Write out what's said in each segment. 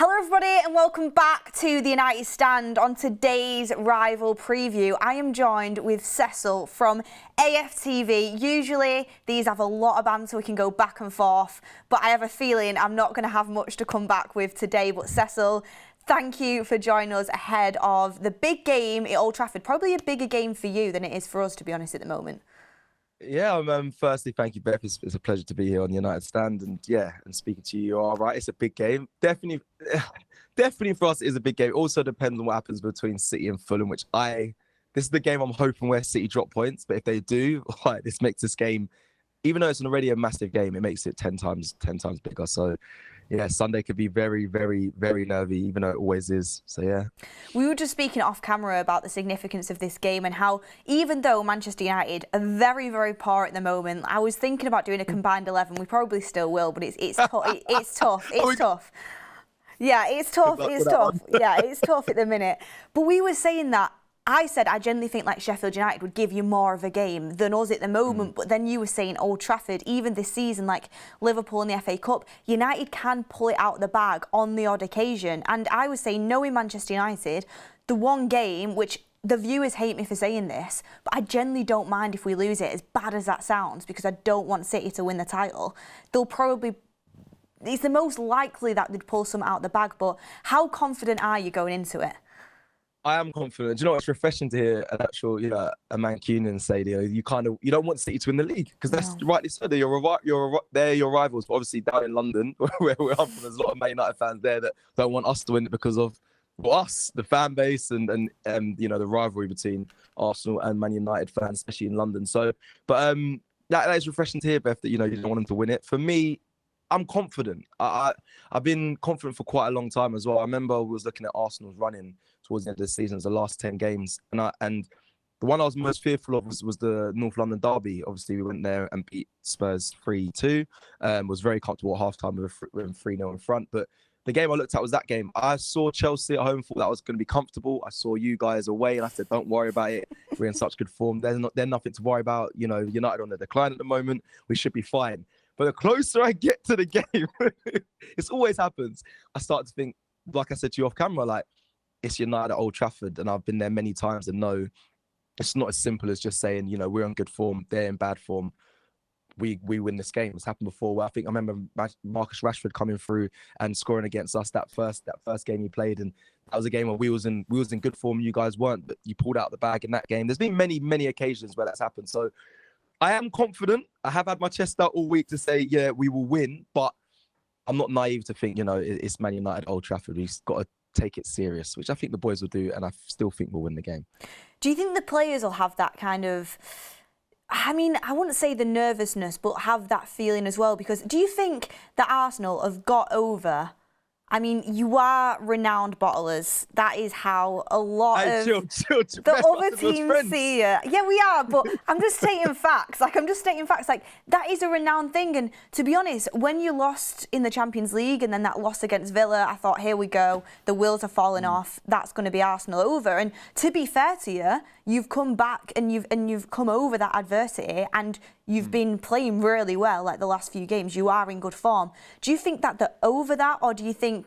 Hello everybody and welcome back to the United Stand. On today's rival preview, I am joined with Cecil from AFTV. Usually these have a lot of banter, we can go back and forth, but I have a feeling I'm not going to have much to come back with today. But Cecil, thank you for joining us ahead of the big game at Old Trafford. Probably a bigger game for you than it is for us, to be honest, at the moment. Yeah, firstly, thank you, Beth. It's a pleasure to be here on the United Stand, and speaking to you, you are right. It's a big game. Definitely for us, it is a big game. It also depends on what happens between City and Fulham, this is the game I'm hoping where City drop points. But if they do, this makes this game, even though it's already a massive game, it makes it 10 times bigger. So, yeah, Sunday could be very, very, very nervy, even though it always is. So, yeah. We were just speaking off camera about the significance of this game and how, even though Manchester United are very, very poor at the moment, I was thinking about doing a combined 11. We probably still will, but it's tough. It's tough. Yeah, it's tough. Yeah, it's tough at the minute. But we were saying that. I said I genuinely think like Sheffield United would give you more of a game than us at the moment, but then you were saying Old Trafford, even this season, like Liverpool in the FA Cup, United can pull it out of the bag on the odd occasion. And I was saying, knowing Manchester United, the one game, which the viewers hate me for saying this, but I genuinely don't mind if we lose it, as bad as that sounds, because I don't want City to win the title. It's the most likely that they'd pull some out of the bag, but how confident are you going into it? I am confident. Do you know, it's refreshing to hear an actual, a Mancunian say, you don't want City to win the league, because that's rightly so. They're your rivals. But obviously, down in London, where we're from, there's a lot of Man United fans there that don't want us to win it because of us, the fan base, and the rivalry between Arsenal and Man United fans, especially in London. So, but that is refreshing to hear, Beth, that you don't want them to win it. For me, I'm confident. I've been confident for quite a long time as well. I remember I was looking at Arsenal's running towards the end of the season, the last 10 games. And the one I was most fearful of was the North London derby. Obviously, we went there and beat Spurs 3-2. Was very comfortable at halftime with 3-0 in front. But the game I looked at was that game. I saw Chelsea at home, thought that was going to be comfortable. I saw you guys away, and I said, don't worry about it. We're in such good form. There's nothing to worry about. United on the decline at the moment. We should be fine. But the closer I get to the game, it always happens. I start to think, like I said to you off camera, like, it's United at Old Trafford, and I've been there many times and know it's not as simple as just saying, we're in good form, they're in bad form. We win this game. It's happened before. Where I remember Marcus Rashford coming through and scoring against us that first game he played, and that was a game where we was in good form. You guys weren't, but you pulled out the bag in that game. There's been many occasions where that's happened. So I am confident. I have had my chest out all week to say, yeah, we will win, but I'm not naive to think, it's Man United, Old Trafford. We've got to take it serious, which I think the boys will do, and I still think we'll win the game. Do you think the players will have that kind of, I wouldn't say the nervousness, but have that feeling as well? Because do you think that Arsenal have got over, you are renowned bottlers. That is how a lot of the other teams see you. Yeah, we are, but I'm just stating facts. Like, that is a renowned thing. And to be honest, when you lost in the Champions League and then that loss against Villa, I thought, here we go. The wheels are falling off. That's going to be Arsenal over. And to be fair to you, you've come back and you've come over that adversity, and you've been playing really well, like the last few games. You are in good form. Do you think that they're over that, or do you think,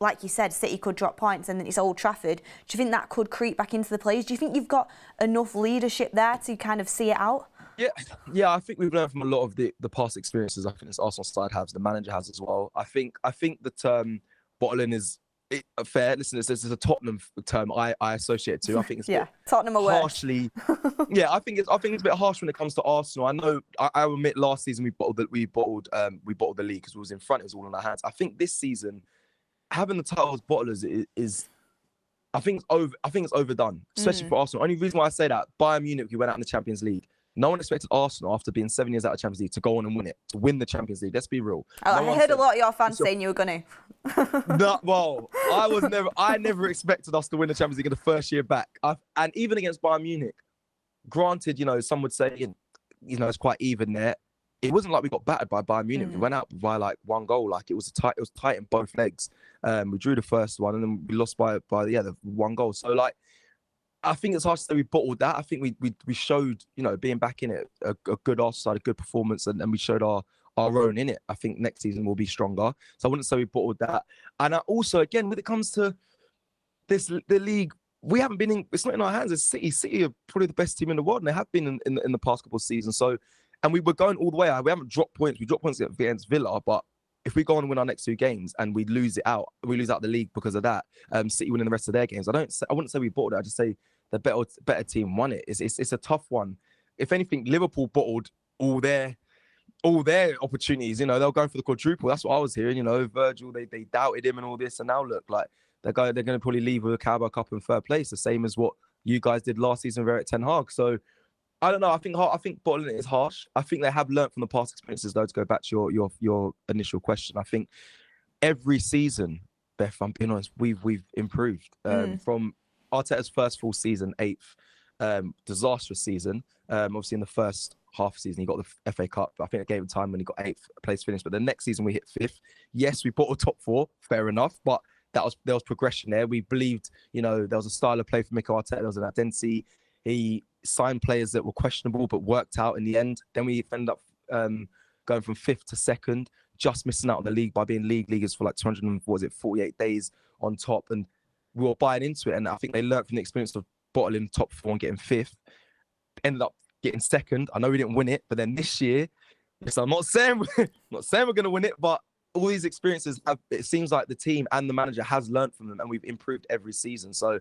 like you said, City could drop points and then it's Old Trafford? Do you think that could creep back into the players? Do you think you've got enough leadership there to kind of see it out? Yeah. I think we've learned from a lot of the past experiences. I think this Arsenal side has, the manager has as well. I think the term bottling is fair. Listen, this is a Tottenham term I associate it to. I think it's Tottenham away. Harshly. I think it's a bit harsh when it comes to Arsenal. I know. I admit last season we bottled the league because we was in front. It was all in our hands. I think this season having the title as bottlers is I think it's overdone, especially for Arsenal. Only reason why I say that, Bayern Munich, who went out in the Champions League. No one expected Arsenal, after being 7 years out of Champions League, to go on and win it, to win the Champions League. Let's be real. I heard a lot of your fans saying you were going to. I never expected us to win the Champions League in the first year back. And even against Bayern Munich, granted, some would say, it's quite even there. It wasn't like we got battered by Bayern Munich. We went out by like one goal. Like it was tight in both legs. We drew the first one and then we lost by the one goal. So like, I think it's hard to say we bottled that. I think we showed, being back in it, a good Arsenal side, a good performance, and we showed our our own in it. I think next season will be stronger. So I wouldn't say we bottled that. And I also, again, when it comes to the league, we haven't been in. It's not in our hands. It's City. City are probably the best team in the world, and they have been in the past couple of seasons. So, and we were going all the way. We haven't dropped points. We dropped points against Villa, but if we go on and win our next 2 games and we lose out the league because of that, City winning the rest of their games, I wouldn't say we bottled it. I just say the better team won it. It's a tough one. If anything, Liverpool bottled all their opportunities. You know, they'll go for the quadruple. That's what I was hearing. You know, Virgil, they doubted him and all this, and now look, like they're going to probably leave with a Carabao Cup in 3rd place, the same as what you guys did last season with Eric Ten Hag. So I don't know. I think bottling it is harsh. I think they have learned from the past experiences, though. To go back to your initial question, I think every season, Beth, I'm being honest, we've improved from Arteta's first full season, 8th, disastrous season. Obviously in the first half of the season, he got the FA Cup. I think it gave him time when he got 8th place finish. But the next season we hit 5th. Yes, we bought a top 4, fair enough, but there was progression there. We believed, you know, there was a style of play for Mikel Arteta. There was an identity. He signed players that were questionable but worked out in the end. Then we ended up going from 5th to 2nd, just missing out on the league by being league leaders for like 48 days on top. And we were buying into it. And I think they learned from the experience of bottling top 4 and getting 5th. Ended up getting 2nd. I know we didn't win it, but then this year, so I'm not saying we're going to win it, but all these experiences, it seems like the team and the manager has learned from them, and we've improved every season. So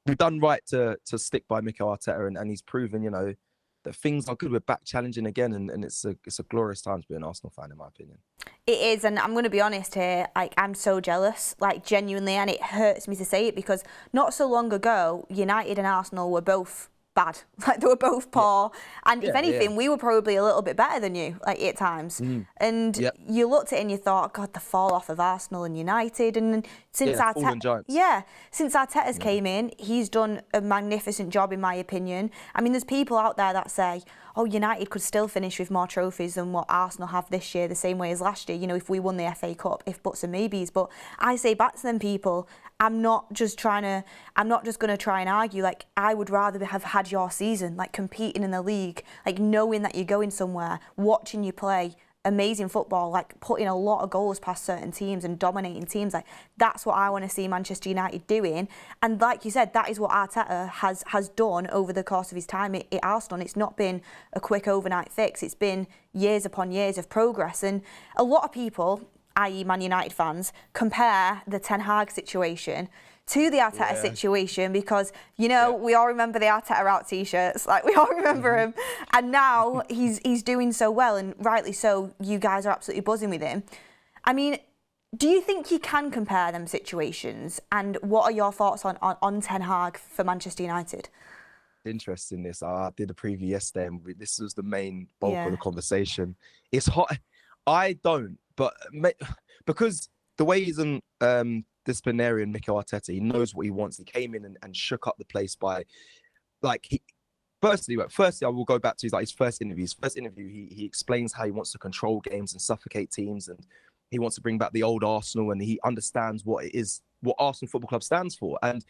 we've done right to stick by Mikel Arteta, and he's proven, you know, that things are good. We're back challenging again, and it's a glorious time to be an Arsenal fan, in my opinion. It is, and I'm going to be honest here, like, I'm so jealous, like, genuinely, and it hurts me to say it, because not so long ago, United and Arsenal were both bad. Like, they were both poor. Yeah. And if anything, we were probably a little bit better than you, like, at times. And you looked at it and you thought, God, the fall off of Arsenal and United. And since since Arteta's came in, he's done a magnificent job, in my opinion. I mean, there's people out there that say, oh, United could still finish with more trophies than what Arsenal have this year, the same way as last year, you know, if we won the FA Cup, if buts and maybes. But I say back to them people, I'm not just going to try and argue. Like, I would rather have had your season, like competing in the league, like knowing that you're going somewhere, watching you play amazing football, like putting a lot of goals past certain teams and dominating teams. Like, that's what I want to see Manchester United doing. And like you said, that is what Arteta has done over the course of his time at Arsenal. It's not been a quick overnight fix. It's been years upon years of progress. And a lot of people, i.e. Man United fans, compare the Ten Hag situation to the Arteta situation, because, you know, we all remember the Arteta out t-shirts, like, we all remember him, and now he's doing so well, and rightly so. You guys are absolutely buzzing with him. I mean, do you think you can compare them situations, and what are your thoughts on Ten Hag for Manchester United? Interesting this. I did a preview yesterday, and this was the main bulk of the conversation. It's hot. I don't, but because the way he's in disciplinarian, Mikel Arteta, he knows what he wants. He came in and shook up the place by, like, firstly, I will go back to his first interview. His first interview, he explains how he wants to control games and suffocate teams, and he wants to bring back the old Arsenal, and he understands what Arsenal Football Club stands for. And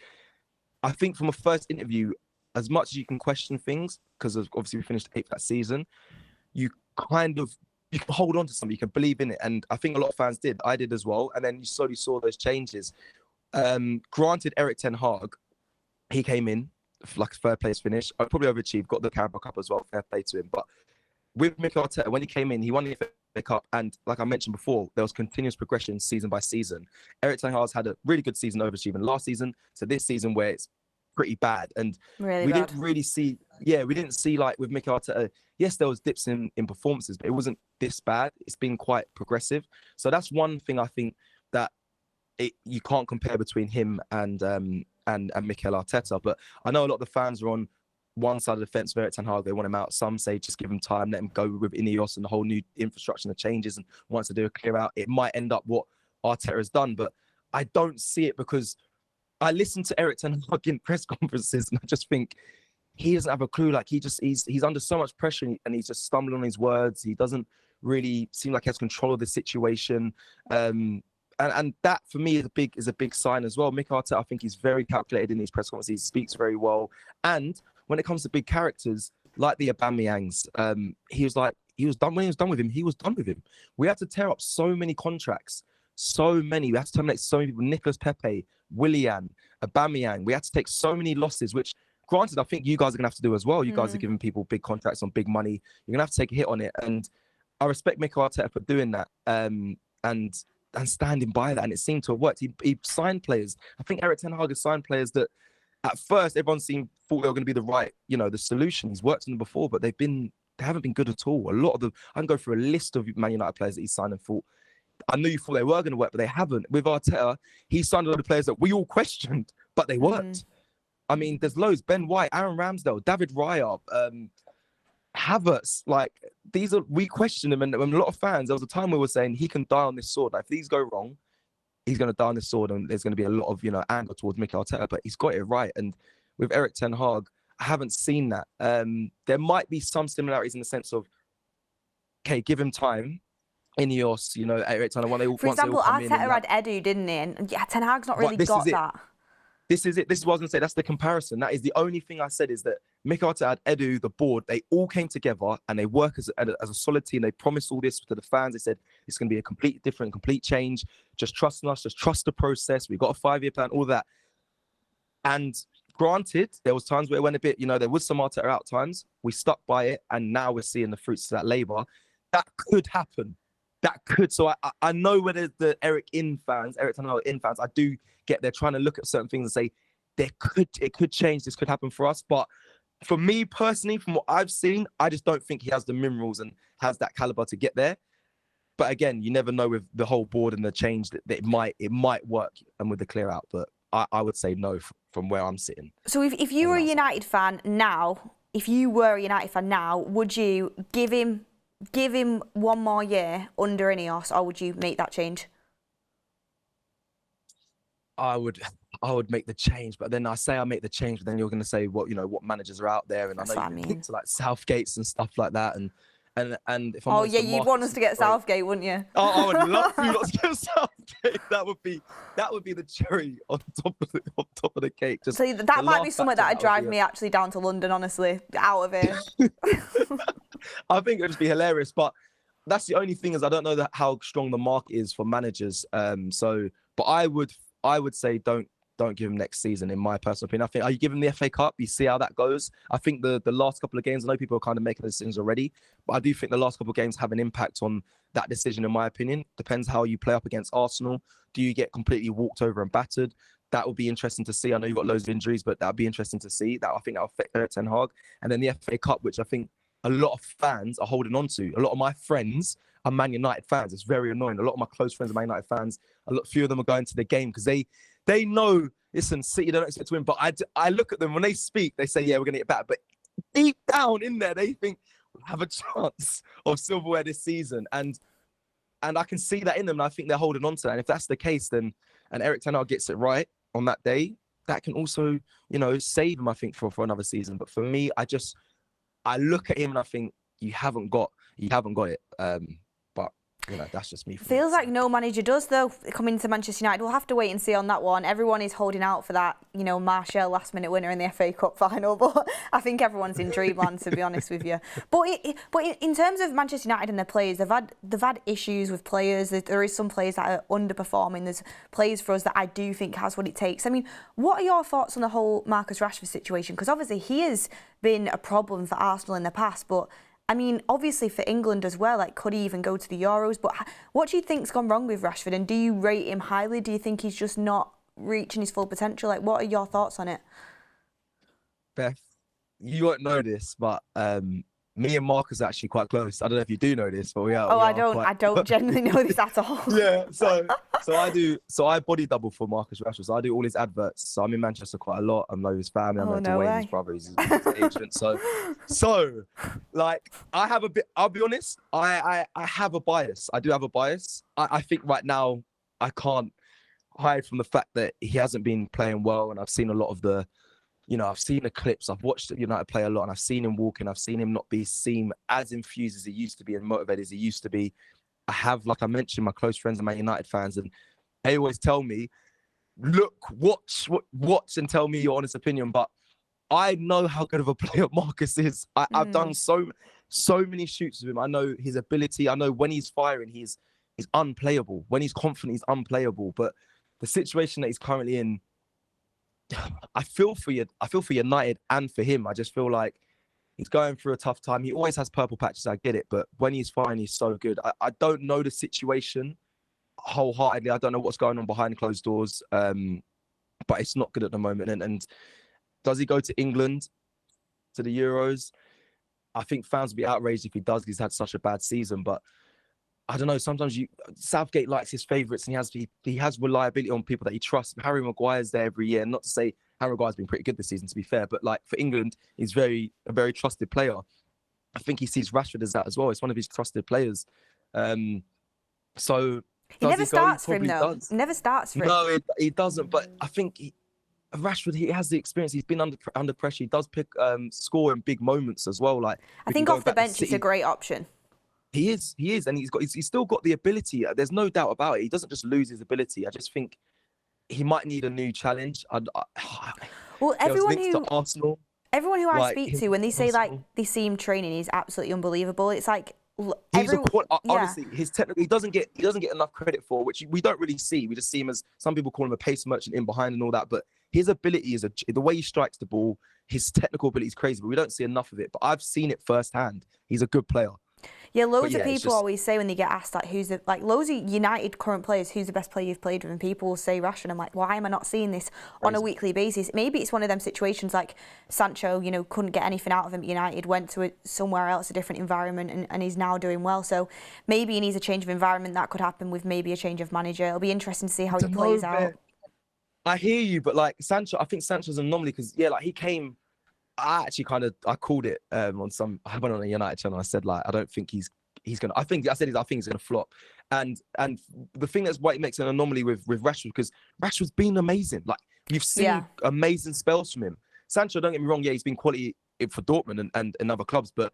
I think from a first interview, as much as you can question things, because obviously we finished 8th that season, you can hold on to something, you can believe in it. And I think a lot of fans did. I did as well. And then you slowly saw those changes. Granted, Eric Ten Hag, he came in like a 3rd place finish. I probably overachieved, got the Carabao Cup as well, fair play to him. But with Mikel Arteta, when he came in, he won the FA Cup. And like I mentioned before, there was continuous progression season by season. Eric Ten Hag's had a really good season, overachieving last season to this season, where it's pretty bad. And we didn't really see, we didn't see, like, with Mikel Arteta, yes, there was dips in performances, but it wasn't this bad. It's been quite progressive. So that's one thing I think that you can't compare between him and Mikel Arteta. But I know a lot of the fans are on one side of the fence with Eric Ten Hag. They want him out. Some say just give him time, let him go with Ineos and the whole new infrastructure and the changes. And once they do a clear out, it might end up what Arteta has done. But I don't see it, because I listen to Eric Ten Hag in press conferences, and I just think he doesn't have a clue. Like, he's under so much pressure, and he's just stumbling on his words. He doesn't really seem like he has control of the situation. And that for me is a big sign as well. Mikel Arteta, I think he's very calculated in these press conferences. He speaks very well. And when it comes to big characters like the Aubameyangs, he he was done when he was done with him. He was done with him. We had to tear up so many contracts, so many. We had to terminate so many people. Nicolas Pepe, Willian, Aubameyang. We had to take so many losses, which, granted, I think you guys are going to have to do as well. You guys are giving people big contracts on big money. You're going to have to take a hit on it. And I respect Mikel Arteta for doing that and standing by that. And it seemed to have worked. He signed players. I think Erik ten Hag has signed players that at first everyone thought they were going to be the right, the solution. He's worked on them before, but they haven't been good at all. A lot of them, I can go through a list of Man United players that he signed and thought, I knew you thought they were going to work, but they haven't. With Arteta, he signed a lot of players that we all questioned, but they worked. I mean, there's loads. Ben White, Aaron Ramsdale, David Raya, Havertz. Like, we questioned him, and a lot of fans, there was a time we were saying he can die on this sword. Like, if these go wrong, he's going to die on this sword, and there's going to be a lot of, anger towards Mikel Arteta, but he's got it right. And with Erik ten Hag, I haven't seen that. There might be some similarities in the sense of, okay, give him time. Ineos, Erik ten Hag, for example, Arteta had Edu, didn't he? And Ten Hag's not really got that. This is it. This is what I was going to say. That's the comparison. That is the only thing I said, is that Mikel Arteta had Edu, the board, they all came together and they work as a solid team. They promised all this to the fans. They said, it's going to be a complete change. Just trust in us. Just trust the process. We've got a 5-year plan, all that. And granted, there was times where it went a bit, there was some Arteta out times. We stuck by it. And now we're seeing the fruits of that labour. That could happen. That could. So I know where there's the Erik ten Hag in fans, I do get they're trying to look at certain things and say it could change. This could happen for us. But for me personally, from what I've seen, I just don't think he has the minerals and has that caliber to get there. But again, you never know with the whole board and the change that it might work and with the clear out. But I would say no from where I'm sitting. So if you were a United fan now, would you give him one more year under Ineos, or would you make that change? I would make the change, but then I make the change, but then you're going to say what managers are out there, and that's I know you think to like Southgate's and stuff like that, and if I'm you'd want us to get Southgate, wouldn't you? I would love for you not to get Southgate. That would be the cherry on top of the cake. Just so that might be something that'd drive me actually down to London, honestly, out of here. I think it would just be hilarious, but that's the only thing, is I don't know how strong the market is for managers. But I would say don't give him next season, in my personal opinion. I think, are you giving him the FA Cup? You see how that goes. I think the last couple of games, I know people are kind of making decisions already, but I do think the last couple of games have an impact on that decision, in my opinion. Depends how you play up against Arsenal. Do you get completely walked over and battered? That would be interesting to see. I know you've got loads of injuries, but that would be interesting to see. I think that'll affect Erik ten Hag. And then the FA Cup, which I think a lot of fans are holding on to. A lot of my friends are Man United fans. It's very annoying. A lot of my close friends are Man United fans. Few of them are going to the game because they know, listen, City don't expect to win. But I look at them, when they speak, they say, yeah, we're going to get back. But deep down in there, they think we'll have a chance of silverware this season. And I can see that in them. And I think they're holding on to that. And if that's the case, then, and Erik ten Hag gets it right on that day, that can also, save him, I think, for another season. But for me, I look at him and I think you haven't got it. But that's just me. Feels like no manager does, though, coming to Manchester United. We'll have to wait and see on that one. Everyone is holding out for that, Martial last-minute winner in the FA Cup final. But I think everyone's in dreamland, to be honest with you. But in terms of Manchester United and their players, they've had issues with players. There is some players that are underperforming. There's players for us that I do think has what it takes. I mean, what are your thoughts on the whole Marcus Rashford situation? Because obviously he has been a problem for Arsenal in the past, but I mean, obviously for England as well, like, could he even go to the Euros? But what do you think's gone wrong with Rashford? And do you rate him highly? Do you think he's just not reaching his full potential? Like, what are your thoughts on it? Beth, you won't know this, but me and Marcus are actually quite close. I don't know if you do know this, but we are. I don't genuinely know this at all. Yeah, so I body double for Marcus Rashford. So I do all his adverts. So I'm in Manchester quite a lot. I know his family. I know Dwayne, his brother, his agent. So like, I have a bit. I'll be honest. I have a bias. I do have a bias. I think right now I can't hide from the fact that he hasn't been playing well, and I've seen a lot of the. I've seen the clips. I've watched United play a lot, and I've seen him walking. I've seen him not seem as infused as he used to be and motivated as he used to be. I have, like I mentioned, my close friends are Man United fans, and they always tell me, look, watch, and tell me your honest opinion. But I know how good of a player Marcus is. I've done so so many shoots with him. I know his ability. I know when he's firing, he's unplayable. When he's confident, he's unplayable. But the situation that he's currently in, I feel for you. I feel for United and for him. I just feel like he's going through a tough time. He always has purple patches. I get it, but when he's fine, he's so good. I don't know the situation wholeheartedly. I don't know what's going on behind closed doors, but it's not good at the moment. And does he go to England to the Euros? I think fans will be outraged if he does. He's had such a bad season, but I don't know. Sometimes Southgate likes his favourites, and he has reliability on people that he trusts. Harry Maguire's there every year. Not to say Harry Maguire's been pretty good this season, to be fair, but like for England, he's a very trusted player. I think he sees Rashford as that as well. It's one of his trusted players. So he never starts for him though. Does. Never starts for him. No, he doesn't. But I think Rashford, he has the experience. He's been under pressure. He does score in big moments as well. Like I think off the bench, it's a great option. He is, and he's still got the ability. There's no doubt about it. He doesn't just lose his ability. I just think he might need a new challenge. Well, everyone who Arsenal, I speak to, when they say like they see him training, he's absolutely unbelievable. It's like honestly, his technical, he doesn't get enough credit for, which we don't really see. We just see him as, some people call him a pace merchant in behind and all that. But his ability is the way he strikes the ball. His technical ability is crazy, but we don't see enough of it. But I've seen it firsthand. He's a good player. Yeah, loads of people always say when they get asked like loads of United current players, who's the best player you've played with, and people will say Rashford. I'm like, why am I not seeing this on a weekly basis? Maybe it's one of them situations like Sancho, couldn't get anything out of him at United, went to somewhere else, a different environment, and he's now doing well. So maybe he needs a change of environment. That could happen with maybe a change of manager. It'll be interesting to see how he plays out. I hear you, but like Sancho, I think Sancho's an anomaly because like he came. I called it I went on a United channel. I said like I don't think he's gonna. I think he's gonna flop. And the thing that's why it makes an anomaly with Rashford, because Rashford's been amazing. Like you've seen amazing spells from him. Sancho, don't get me wrong, he's been quality for Dortmund and other clubs, but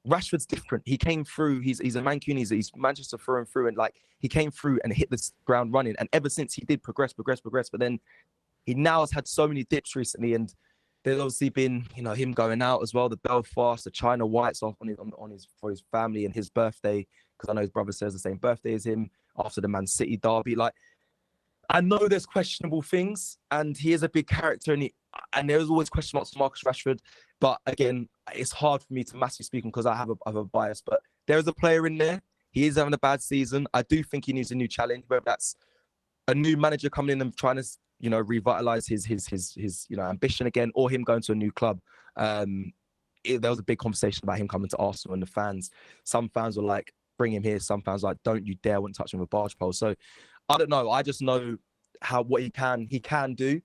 Rashford's different. He came through. He's a Mancunian. He's Manchester through and through, and like he came through and hit the ground running. And ever since he did progress. But then he now has had so many dips recently, and there's obviously been, him going out as well, the Belfast, the China Whites off for his family and his birthday, because I know his brother shares the same birthday as him, after the Man City derby. Like, I know there's questionable things, and he is a big character, and there's always question marks for Marcus Rashford. But again, it's hard for me to massively speak because I have a bias. But there is a player in there. He is having a bad season. I do think he needs a new challenge, whether that's a new manager coming in and trying to revitalize his ambition again, or him going to a new club. There was a big conversation about him coming to Arsenal, and the fans. Some fans were like, "Bring him here." Some fans were like, "Don't you dare! Wouldn't touch him with a barge pole." So I don't know. I just know what he can do.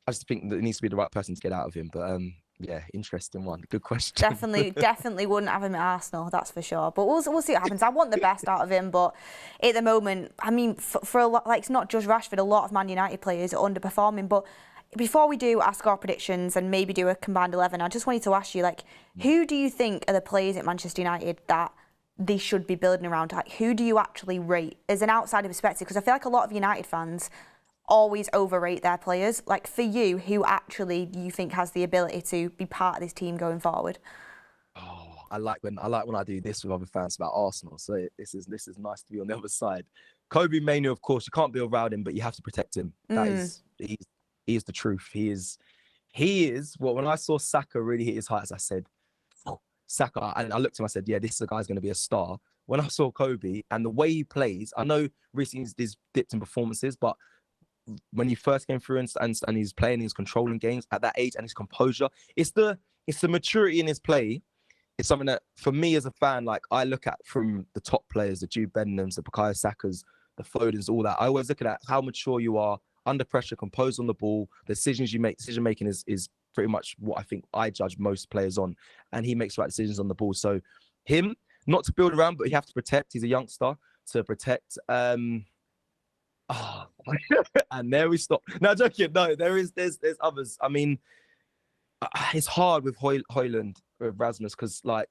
I just think that it needs to be the right person to get out of him. But yeah, interesting one. Good question. Definitely wouldn't have him at Arsenal, that's for sure. But we'll see what happens. I want the best out of him, but at the moment, I mean, for a lot, like it's not just Rashford. A lot of Man United players are underperforming. But before we do ask our predictions and maybe do a combined 11, I just wanted to ask you, like, who do you think are the players at Manchester United that they should be building around? Like, who do you actually rate as an outsider perspective? Because I feel like a lot of United fans always overrate their players. Like for you, who actually you think has the ability to be part of this team going forward? Oh, I like when I do this with other fans about Arsenal. So this is nice to be on the other side. Kobe Mayu, of course, you can't be around him, but you have to protect him. That is he is the truth. He is. Well, when I saw Saka really hit his heights, I said, oh, Saka, and I looked at him, I said, yeah, this guy's going to be a star. When I saw Kobe and the way he plays, I know recently he's dipped in performances, but when he first came through and he's playing, he's controlling games at that age, and his composure, it's the maturity in his play. It's something that for me as a fan, like I look at from the top players, the Jude Bellinghams, the Bukayo Sakas, the Fodens, all that. I always look at how mature you are under pressure, composed on the ball, the decisions you make. Decision making is pretty much what I think I judge most players on, and he makes the right decisions on the ball. So him, not to build around, but you have to protect. He's a youngster to protect. Oh, and there we stop. No, joking. No, there's others. I mean, it's hard with Højlund, with Rasmus, because like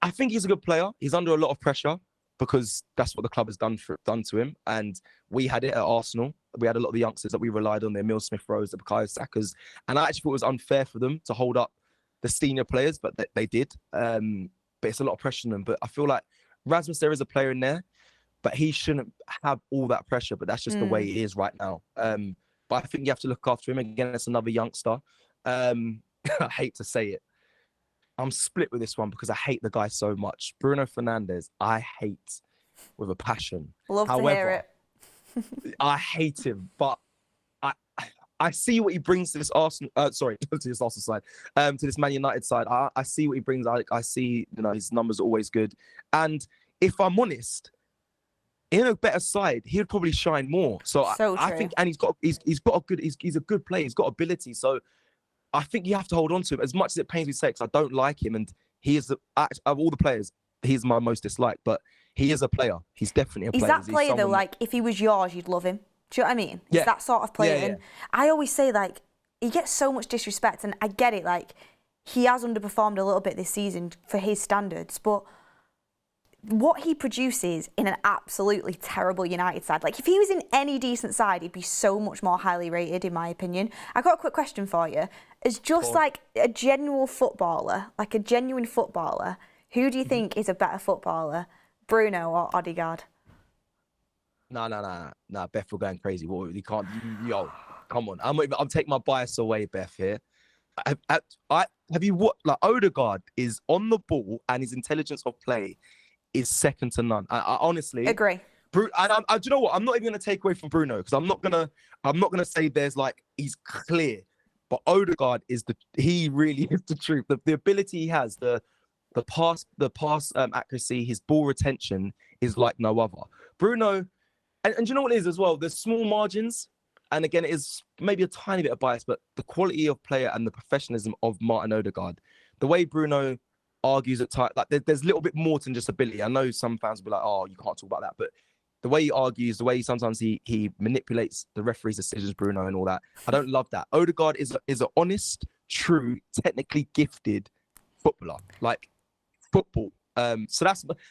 I think he's a good player. He's under a lot of pressure because that's what the club has done to him. And we had it at Arsenal. We had a lot of the youngsters that we relied on, the Emil Smith-Rowe, the Bukayo Sakas, and I actually thought it was unfair for them to hold up the senior players, but they did. But it's a lot of pressure on them. But I feel like Rasmus, there is a player in there, but he shouldn't have all that pressure. But that's just the way it is right now. But I think you have to look after him. Again, it's another youngster. I hate to say it. I'm split with this one because I hate the guy so much. Bruno Fernandes, I hate with a passion. Love to hear it. I hate him, but I see what he brings to this Arsenal. Sorry, to this Arsenal side, to this Man United side. I see what he brings. I see, his numbers are always good. And if I'm honest, in a better side, he would probably shine more. So I think, and he's a good player. He's got ability. So I think you have to hold on to him. As much as it pains me to say, because I don't like him, and he is of all the players, he's my most disliked. But he is a player. He's definitely a player. He's that player though. Like if he was yours, you'd love him. Do you know what I mean? Yeah. He's that sort of player. Yeah. And I always say like he gets so much disrespect, and I get it. Like he has underperformed a little bit this season for his standards, but what he produces in an absolutely terrible United side, like if he was in any decent side, he'd be so much more highly rated, in my opinion. I got a quick question for you. As just like a genuine footballer, who do you think is a better footballer, Bruno or Odegaard? No, Beth, we're going crazy. What, you can't, come on. I'm taking my bias away, Beth, here. Have you what? Like Odegaard is on the ball and his intelligence of play is second to none. I honestly agree. Do you know what? I'm not even going to take away from Bruno because I'm not gonna say there's like he's clear, but Odegaard he really is the truth. The ability he has, the pass accuracy, his ball retention is like no other. Bruno, and you know what it is as well. There's small margins, and again, it is maybe a tiny bit of bias, but the quality of player and the professionalism of Martin Odegaard, the way Bruno argues at times, like there's a little bit more than just ability. I know some fans will be like, oh, you can't talk about that, but the way he argues, the way sometimes he manipulates the referee's decisions, Bruno, and all that, I don't love that. Odegaard is an honest, true, technically gifted footballer, like football. So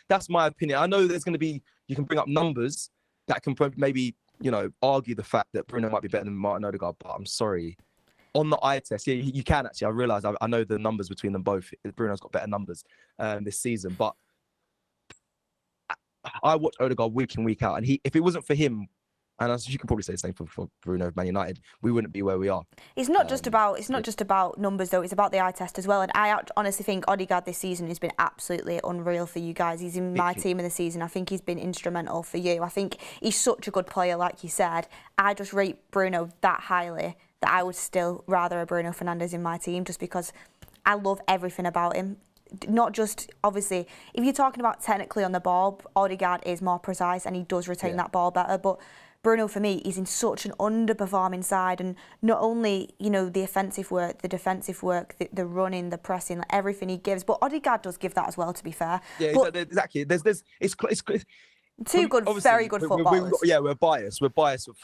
that's my opinion. I know there's going to be, you can bring up numbers that can maybe argue the fact that Bruno might be better than Martin Odegaard, but I'm sorry. On the eye test, yeah, you can actually. I realise I know the numbers between them both. Bruno's got better numbers this season, but I watch Odegaard week in, week out, and if it wasn't for him, and as you can probably say the same for Bruno of Man United, we wouldn't be where we are. It's not just about numbers though. It's about the eye test as well. And I honestly think Odegaard this season has been absolutely unreal for you guys. He's in my team in the season. I think he's been instrumental for you. I think he's such a good player, like you said. I just rate Bruno that highly that I would still rather a Bruno Fernandes in my team just because I love everything about him. Not just, obviously, if you're talking about technically on the ball, Odegaard is more precise and he does retain that ball better, but Bruno, for me, is in such an underperforming side, and not only, the offensive work, the defensive work, the running, the pressing, like everything he gives, but Odegaard does give that as well, to be fair. Yeah, but exactly. It's two good, very good footballers. We're biased.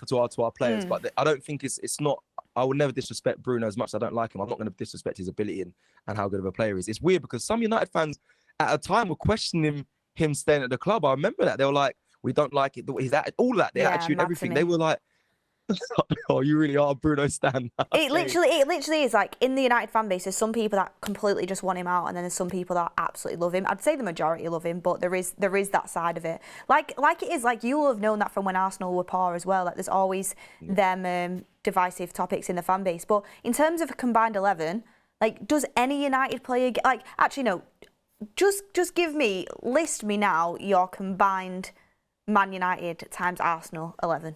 To our players, but I don't think it's not. I would never disrespect Bruno as much as I don't like him. I'm not going to disrespect his ability and how good of a player he is. It's weird because some United fans at a time were questioning him staying at the club. I remember that. They were like, we don't like it. His all that, the attitude, everything. They were like, oh, you really are a Bruno stan. It literally is like in the United fan base, there's some people that completely just want him out, and then there's some people that absolutely love him. I'd say the majority love him, but there is that side of it. Like it is, like you will have known that from when Arsenal were poor as well. Like there's always them divisive topics in the fan base. But in terms of a combined 11, like does any United player get, like actually no, just list me now your combined Man United times Arsenal 11.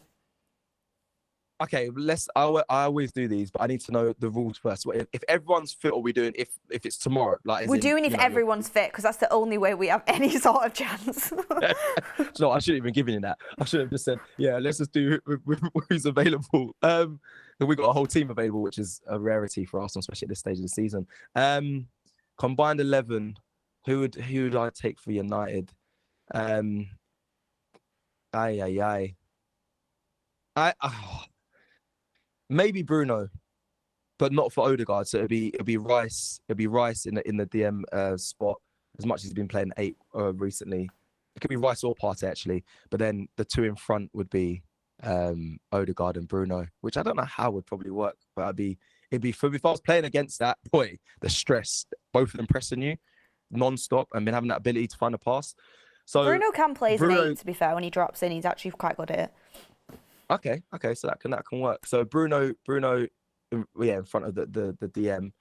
Okay, I always do these, but I need to know the rules first. If everyone's fit, are we doing if it's tomorrow? Like we're doing if everyone's fit, because that's the only way we have any sort of chance. No, I shouldn't even given you that. I should have just said, yeah, let's just do who's available. We got a whole team available, which is a rarity for Arsenal, especially at this stage of the season. Combined 11. Who would I take for United? Maybe Bruno, but not for Odegaard. So it'd be Rice. It'd be Rice in the DM spot. As much as he's been playing 8 recently, it could be Rice or Partey actually. But then the 2 in front would be Odegaard and Bruno, which I don't know how would probably work, but it'd be if I was playing against that, boy, the stress, both of them pressing you non-stop and then having that ability to find a pass. So Bruno can play as an Bruno, 8, to be fair. When he drops in, he's actually quite good at it. okay, so that can work. So Bruno, yeah, in front of the DM.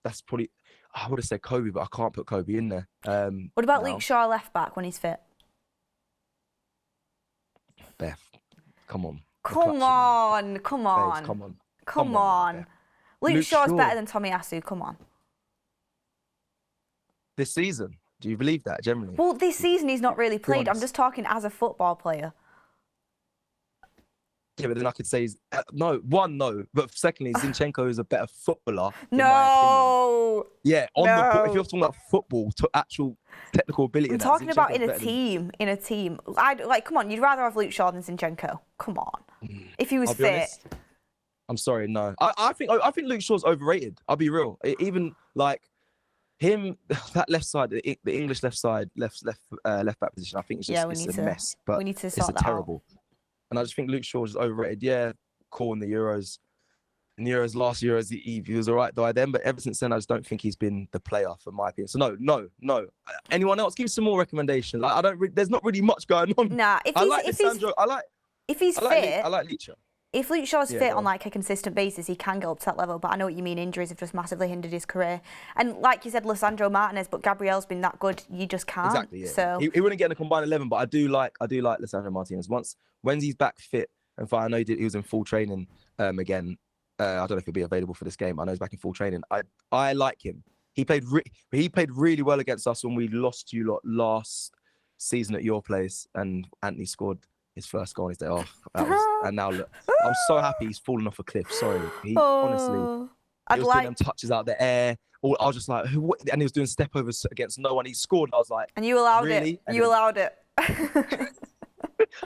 That's probably, I would have said Kobe, but I can't put Kobe in there. What about now. Luke Shaw left back when he's fit? Beth, come on. Come on. Babes, come on. Come on. Luke Shaw's Shaw. better than Tomiyasu. Come on. This season, do you believe that generally? Well, this season he's not really played. I'm just talking as a football player. Yeah, but then I could say, no. But secondly, Zinchenko is a better footballer. No. Yeah, if you're talking about football, to actual technical ability. I'm talking about in a team. In a team. Come on, you'd rather have Luke Shaw than Zinchenko. Come on. If he was fit. Honest, I'm sorry, no. I think Luke Shaw's overrated. I'll be real. Even like him, that left side, the English left side, left back position. I think it's just it's a mess. But we need to sort it's terrible. And I just think Luke Shaw is overrated. Yeah, cool in the Euros. In the Euros, last Euros, he was all right though then. But ever since then, I just don't think he's been the player, for my opinion. So no. Anyone else? Give some more recommendations. Like, there's not really much going on. Nah, if he's fit, I like Leacher. If Luke Shaw's fit on like a consistent basis, he can go up to that level. But I know what you mean. Injuries have just massively hindered his career. And like you said, Lisandro Martinez, but Gabriel's been that good, you just can't. Exactly. Yeah. So he wouldn't get in a combined 11, but I do like Lisandro Martinez. When he's back fit and fine, I know he was in full training again. I don't know if he'll be available for this game. I know he's back in full training. I like him. He played really well against us when we lost you lot last season at your place, and Anthony scored his first goal on his day off. And now look, I'm so happy he's fallen off a cliff. Sorry, honestly, he was doing them touches out the air. I was just like, and he was doing step overs against no one. He scored. I was like, and you allowed really? it. You allowed it.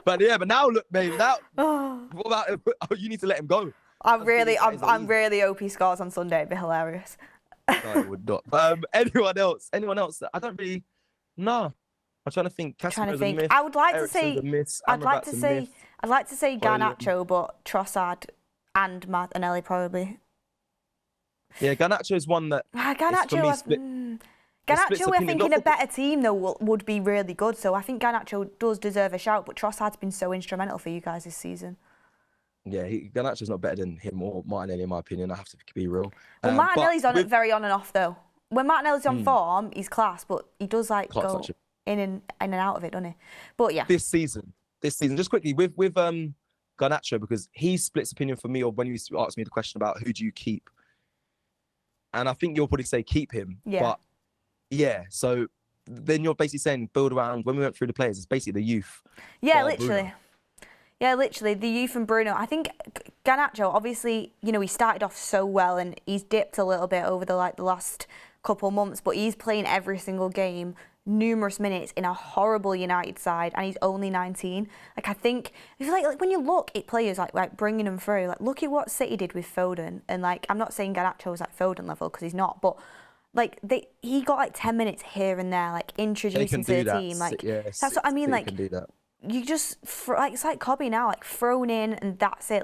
But now look, babe. Now, what about you? Need to let him go. I'm really hope he scores on Sunday. It'd be hilarious. No, it would not. Anyone else? I don't really. No. I'm trying to think. Myth. I would like to say. I'd like to say Garnacho, but Trossard and Martinelli probably. Yeah, Garnacho is one that. Garnacho, I think in a better team though would be really good. So I think Garnacho does deserve a shout. But Trossard's been so instrumental for you guys this season. Yeah, Garnacho's not better than him or Martinelli in my opinion. I have to be real. Well, Martinelli's very on and off though. When Martinelli's on form, he's class, but he does go in and out of it, doesn't he? But yeah. This season, just quickly with Garnacho, because he splits opinion for me, or when you asked me the question about who do you keep, and I think you'll probably say keep him. Yeah. But yeah, so then you're basically saying build around. When we went through the players, it's basically the youth. Yeah, literally. Bruno. Yeah, literally, the youth and Bruno. I think Garnacho, obviously, he started off so well and he's dipped a little bit over the last couple months, but he's playing every single game, numerous minutes in a horrible United side, and he's only 19. I feel like when you look at players like bringing them through, look at what City did with Foden, and I'm not saying Garnacho was Foden level because he's not, but he got 10 minutes here and there, introduced him to the team. That's what I mean. Can do that. You just it's like Kobe now, thrown in and that's it.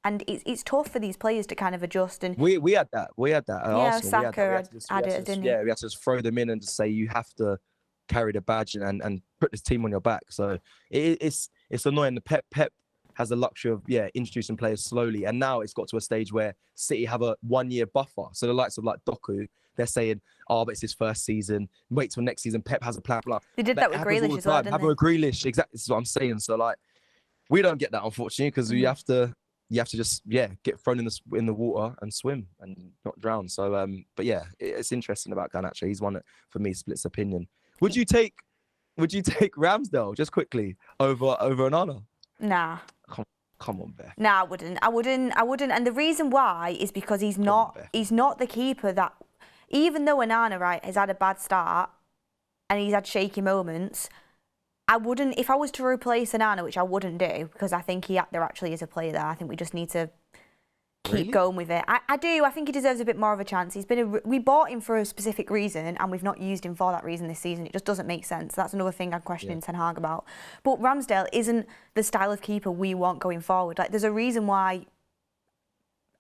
And it's tough for these players to kind of adjust. And we had that. At Arsenal. Saka had it, didn't he? Yeah, we had to just throw them in and just say you have to carry the badge and put this team on your back. So it's annoying. The Pep has the luxury of introducing players slowly, and now it's got to a stage where City have a 1 year buffer. So the likes of Doku, they're saying, but it's his first season. Wait till next season. Pep has a plan. They did that with Grealish as well, didn't they? Have a Grealish, exactly. This is what I'm saying. So we don't get that unfortunately because you have to just get thrown in the water and swim and not drown. So but yeah, it's interesting about Garnacho. He's one that for me splits opinion. Would you take Ramsdale just quickly over Onana? Nah. Come on, Beth. Nah, I wouldn't. And the reason why is because he's not the keeper that. Even though Onana, has had a bad start and he's had shaky moments, I wouldn't, if I was to replace Onana, which I wouldn't do, because I think there actually is a player there. I think we just need to keep going with it. I do. I think he deserves a bit more of a chance. We bought him for a specific reason and we've not used him for that reason this season. It just doesn't make sense. That's another thing I'm questioning Ten Hag about. But Ramsdale isn't the style of keeper we want going forward. There's a reason why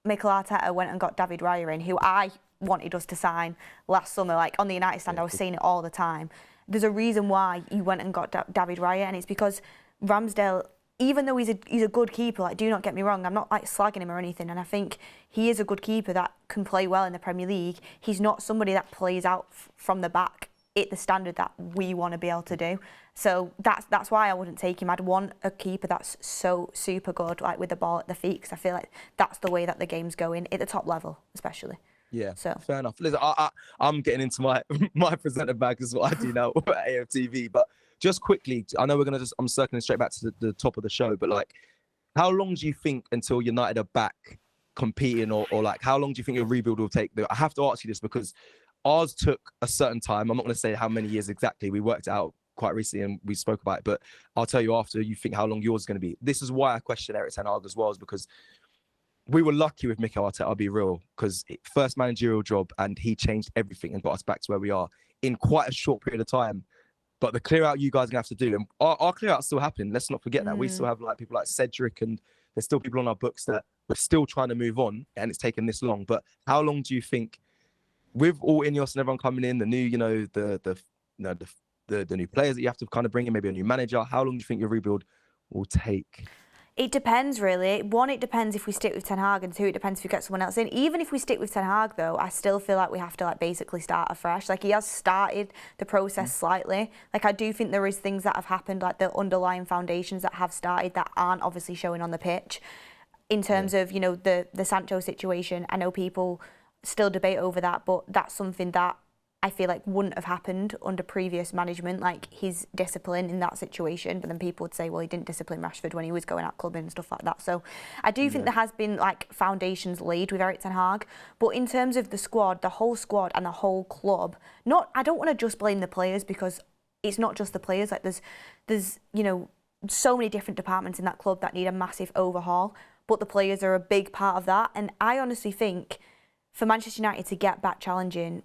Mikel Arteta went and got David Raya in, who I wanted us to sign last summer, like on the United stand, I was saying it all the time. There's a reason why he went and got David Raya, and it's because Ramsdale, even though he's a good keeper, like, do not get me wrong, I'm not like slagging him or anything, and I think he is a good keeper that can play well in the Premier League. He's not somebody that plays out from the back at the standard that we want to be able to do. So that's why I wouldn't take him. I'd want a keeper that's so super good, like with the ball at the feet, because I feel like that's the way that the game's going at the top level, especially. Yeah, so fair enough. Listen, I'm getting into my presenter bag. This is what I do now at AFTV. But just quickly, I know I'm circling straight back to the top of the show, but like, how long do you think until United are back competing, or like, how long do you think your rebuild will take? I have to ask you this because ours took a certain time. I'm not going to say how many years exactly. We worked it out quite recently and we spoke about it, but I'll tell you after you think how long yours is going to be. This is why I question Erik ten Hag as well, is because we were lucky with Mikel Arteta, I'll be real, because first managerial job, and he changed everything and got us back to where we are in quite a short period of time. But the clear out you guys are going to have to do, and our clear out still happening. Let's not forget that. We still have like people like Cedric, and there's still people on our books that we're still trying to move on, and it's taken this long. But how long do you think, with all Ineos and everyone coming in, the new, the new players that you have to kind of bring in, maybe a new manager, how long do you think your rebuild will take? It depends, really. One, it depends if we stick with Ten Hag, and two, it depends if we get someone else in. Even if we stick with Ten Hag, though, I still feel like we have to like basically start afresh. Like, he has started the process slightly. Like, I do think there is things that have happened, like the underlying foundations that have started that aren't obviously showing on the pitch. In terms of, the Sancho situation, I know people still debate over that, but that's something that I feel like wouldn't have happened under previous management, like his discipline in that situation. But then people would say, well, he didn't discipline Rashford when he was going out clubbing and stuff like that. So I do think there has been like foundations laid with Erik ten Hag. But in terms of the squad, the whole squad and the whole club, I don't want to just blame the players, because it's not just the players. Like there's so many different departments in that club that need a massive overhaul. But the players are a big part of that. And I honestly think for Manchester United to get back challenging,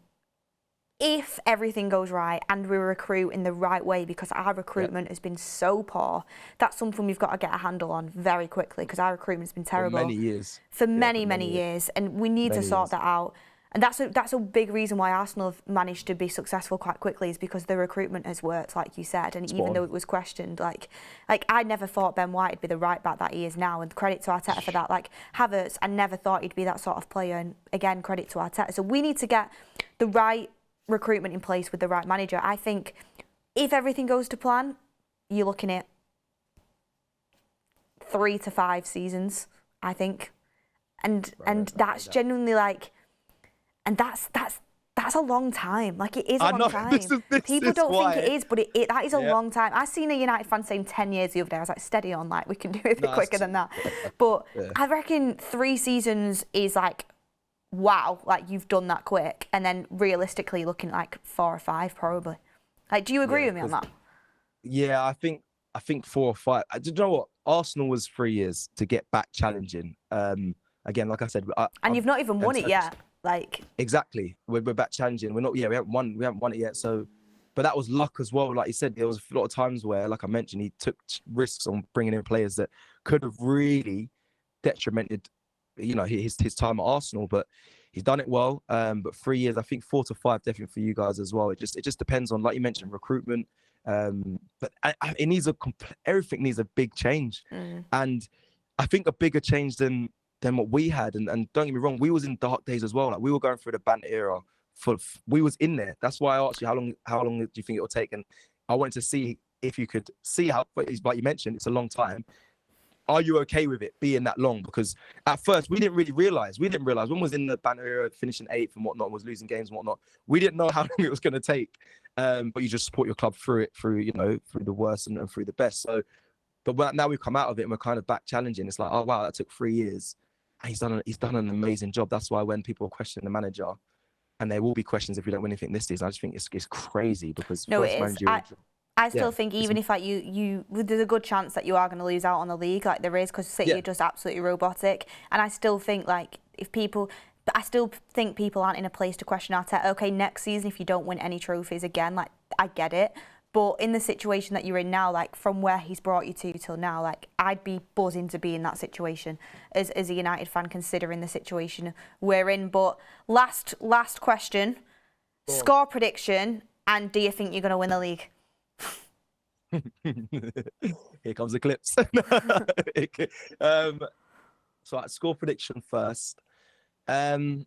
if everything goes right and we recruit in the right way, because our recruitment has been so poor, that's something we've got to get a handle on very quickly, because our recruitment's been terrible for many years. For many years, and we need to sort that out. And that's a big reason why Arsenal have managed to be successful quite quickly, is because the recruitment has worked, like you said. And even though it was questioned, like I never thought Ben White would be the right back that he is now, and credit to Arteta for that. Like Havertz, I never thought he'd be that sort of player, and again, credit to Arteta. So we need to get the right recruitment in place with the right manager. I think if everything goes to plan, you're looking at 3 to 5 seasons, I think, and that's genuinely like, and that's a long time. Like, it is a long time. People don't think it is, but that is a long time. I seen a United fan saying 10 years the other day. I was like, steady on, like, we can do it a bit quicker than that. But I reckon 3 seasons is like, wow, like you've done that quick. And then realistically looking at like 4 or 5 probably. Like, do you agree with me on that? Yeah, I think 4 or 5. Do you know what? Arsenal was 3 years to get back challenging. Again, like I said, and you've not even won it yet. Like, exactly, we're back challenging. We're not. Yeah, we haven't won it yet. So, but that was luck as well. Like you said, there was a lot of times where, like I mentioned, he took risks on bringing in players that could have really detrimented, his time at Arsenal. But he's done it well. But 3 years, I think 4 to 5 definitely for you guys as well. It just depends on, like you mentioned, recruitment. But it needs everything needs a big change, and I think a bigger change than what we had. And don't get me wrong, we was in dark days as well. Like, we were going through the Bant era. We was in there. That's why I asked you how long do you think it will take? And I wanted to see if you could see how. Like you mentioned, it's a long time. Are you okay with it being that long? Because at first we didn't really realize. When was in the Bant era, finishing 8th and whatnot, was losing games and whatnot. We didn't know how long it was going to take. But you just support your club through the worst and through the best. So, but now we've come out of it and we're kind of back challenging. It's like, oh wow, that took 3 years. And he's done an amazing job. That's why when people question the manager, and there will be questions if we don't win anything this season, I just think it's crazy, because no, it is. I still think even if like you there's a good chance that you are going to lose out on the league, like there is, because City are just absolutely robotic. And I still think like I still think people aren't in a place to question Arteta. Okay, next season if you don't win any trophies again, like I get it, But in the situation that you're in now, like from where he's brought you to till now, like I'd be buzzing to be in that situation as a United fan, considering the situation we're in. But last question, score prediction, and do you think you're going to win the league? Here comes the clips. So score prediction first. I'm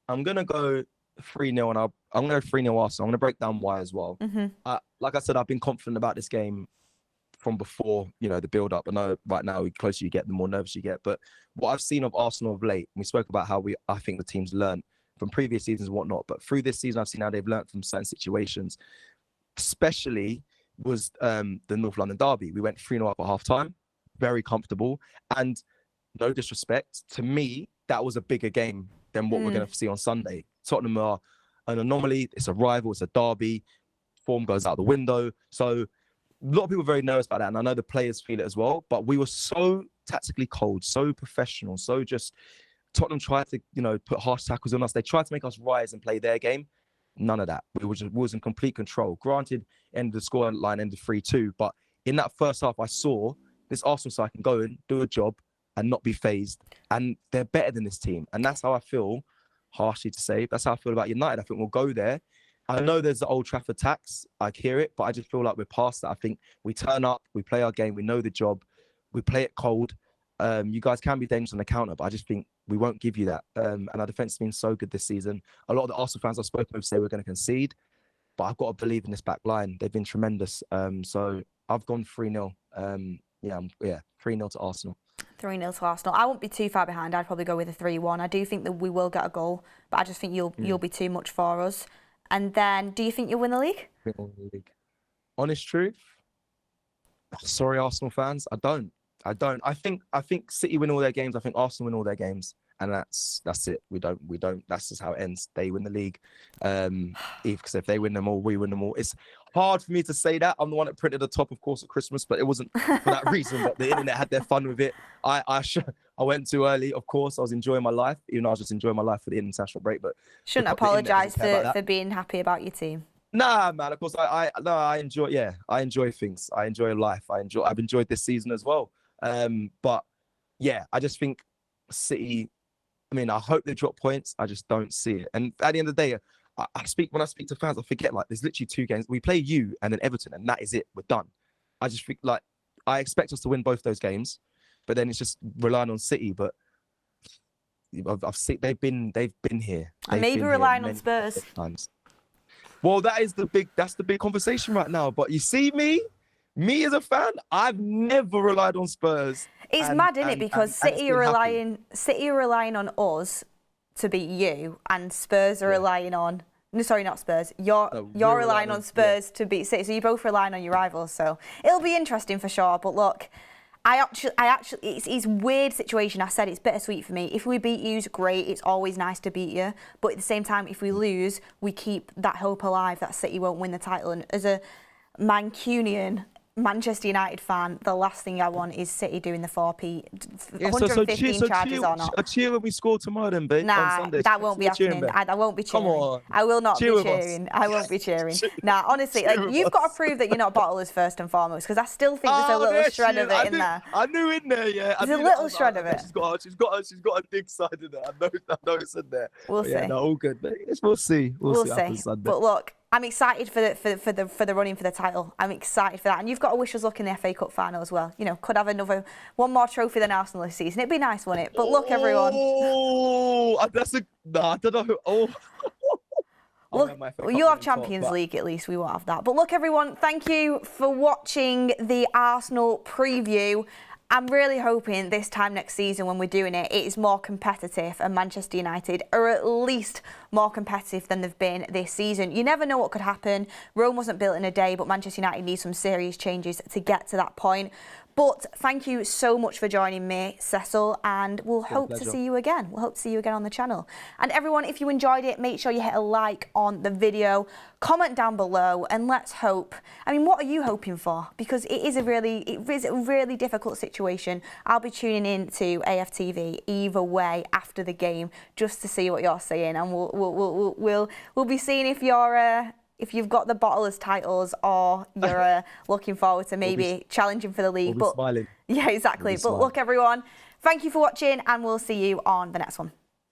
going to go 3-0 and I'm going to go 3-0 Arsenal. I'm going to break down why as well. Like I said, I've been confident about this game from before, the build-up. I know right now, the closer you get, the more nervous you get. But what I've seen of Arsenal of late, we spoke about how I think the team's learned from previous seasons and whatnot. But through this season, I've seen how they've learned from certain situations, especially was the North London derby. We went 3-0 up at half-time, very comfortable. And no disrespect, to me, that was a bigger game than what we're going to see on Sunday. Tottenham are an anomaly. It's a rival. It's a derby. Form goes out the window. So a lot of people are very nervous about that. And I know the players feel it as well. But we were so tactically cold, so professional, so just Tottenham tried to, put harsh tackles on us. They tried to make us rise and play their game. None of that. We was in complete control. Granted, end of the score line ended 3-2. But in that first half, I saw this Arsenal side can go in, do a job, and not be phased. And they're better than this team. And that's how I feel, harshly to say, that's how I feel about United. I think we'll go there. I know there's the Old Trafford tax. I hear it, but I just feel like we're past that. I think we turn up, we play our game, we know the job, we play it cold. You guys can be dangerous on the counter, but I just think we won't give you that. And our defence has been so good this season. A lot of the Arsenal fans I've spoken with say we're going to concede, but I've got to believe in this back line. They've been tremendous. So I've gone 3-0. 3-0 to Arsenal. 3-0 to Arsenal. I won't be too far behind. I'd probably go with a 3-1. I do think that we will get a goal, but I just think you'll be too much for us. And then, do you think you'll win the league? Honest truth, sorry, Arsenal fans, I don't. I think City win all their games. I think Arsenal win all their games, and that's it. We don't. That's just how it ends. They win the league. Because if they win them all, we win them all. It's hard for me to say that. I'm the one that printed the top, of course, at Christmas, but it wasn't for that reason. But the internet had their fun with it. I went too early, of course. I was enjoying my life, even though I was just enjoying my life for the international break. But shouldn't apologise for being happy about your team. Nah, man. Of course, I enjoy. Yeah, I enjoy things. I enjoy life. I've enjoyed this season as well. But yeah, I just think City. I mean, I hope they drop points. I just don't see it. And at the end of the day, when I speak to fans, I forget there's literally 2 games. We play you and then Everton, and that is it. We're done. I just think I expect us to win both those games, but then it's just relying on City. But I've seen they've been here. And maybe relying on Spurs. Times. Well, that's the big conversation right now. But you see me as a fan, I've never relied on Spurs. It's mad, isn't it? Because City are relying on us to beat you, and Spurs are relying on. No, sorry, not Spurs. You're relying on Spurs to beat City, so you're both relying on your rivals. So it'll be interesting for sure. But look, I actually, it's a weird situation. I said it's bittersweet for me. If we beat you, it's great. It's always nice to beat you. But at the same time, if we lose, we keep that hope alive that City won't win the title. And as a Mancunian Manchester United fan, the last thing I want is City doing the 4p, 115 charges or not. A cheer when we score tomorrow then, babe. Nah, on Sunday. that won't be happening. I won't be cheering. Come on. I will not be cheering. I won't be cheering. Nah, honestly, you've got to prove that you're not bottlers first and foremost, because I still think there's a little shred of it in there. I knew in there, yeah. There's a little shred of it. She's got a dig side in there. I know it's in there. We'll see. Yeah, no, all good, mate. We'll see. We'll see after Sunday. But look, I'm excited for the running for the title. I'm excited for that, and you've got to wish us luck in the FA Cup final as well. Could have one more trophy than Arsenal this season. It'd be nice, wouldn't it? But look, everyone. Oh, I don't know who. Oh. Look, you'll have Champions League at least. We won't have that. But look, everyone, thank you for watching the Arsenal preview. I'm really hoping this time next season when we're doing it, it is more competitive, and Manchester United are at least more competitive than they've been this season. You never know what could happen. Rome wasn't built in a day, but Manchester United needs some serious changes to get to that point. But thank you so much for joining me, Cecil, and we'll hope to see you again. We'll hope to see you again on the channel. And everyone, if you enjoyed it, make sure you hit a like on the video, comment down below, and let's hope. I mean, what are you hoping for? Because it is a really difficult situation. I'll be tuning in to AFTV either way after the game just to see what you're saying, and we'll be seeing if you're if you've got the bottlers titles or you're looking forward to maybe challenging for the league. We'll be smiling. Yeah, exactly. But look, everyone, thank you for watching, and we'll see you on the next one.